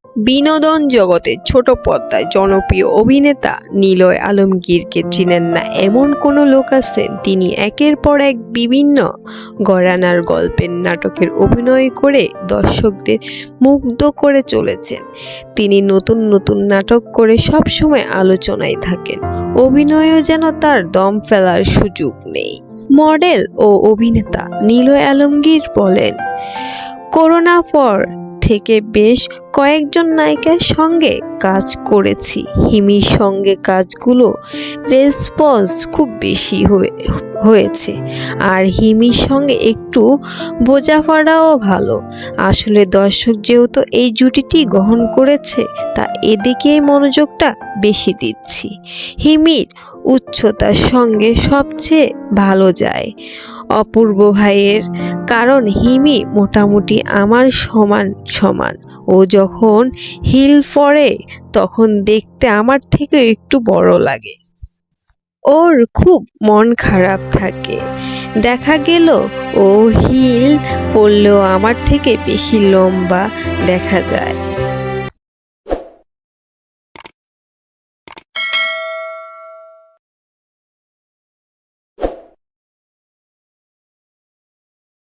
বিনোদন জগতে ছোট পর্দায় জনপ্রিয় অভিনেতা নিলয় আলমগীরকে চিনেন না এমন কোনো লোক আছেন? তিনি একের পর এক বিভিন্ন ঘরানার গল্পের নাটকের অভিনয় করে দর্শকদের মুগ্ধ করে চলেছেন। তিনি নতুন নতুন নাটক করে সবসময় আলোচনায় থাকেন। অভিনয়ও যেন তার দম ফেলার সুযোগ নেই। মডেল ও অভিনেতা নিলয় আলমগীর বলেন, করোনা পর থেকে বেশ কয়েকজন নায়িকার সঙ্গে কাজ করেছি। হিমির সঙ্গে কাজগুলো রেসপন্স খুব বেশি হয়েছে, আর হিমির সঙ্গে একটু বোঝাপড়াও ভালো। আসলে দর্শক যেহেতু এই জুটিটি গ্রহণ করেছে, তা এদিকেই মনোযোগটা বেশি দিচ্ছি। হিমির উচ্চতার সঙ্গে সবচেয়ে ভালো যায় অপূর্ব ভাইয়ের, কারণ হিমি মোটামুটি আমার সমান সমান। ও যখন হিল পরে তখন দেখতে আমার থেকে একটু বড় লাগে। ওর খুব মন খারাপ থাকে। দেখা গেল ও হিল পরলেও আমার থেকে বেশি লম্বা দেখা যায়।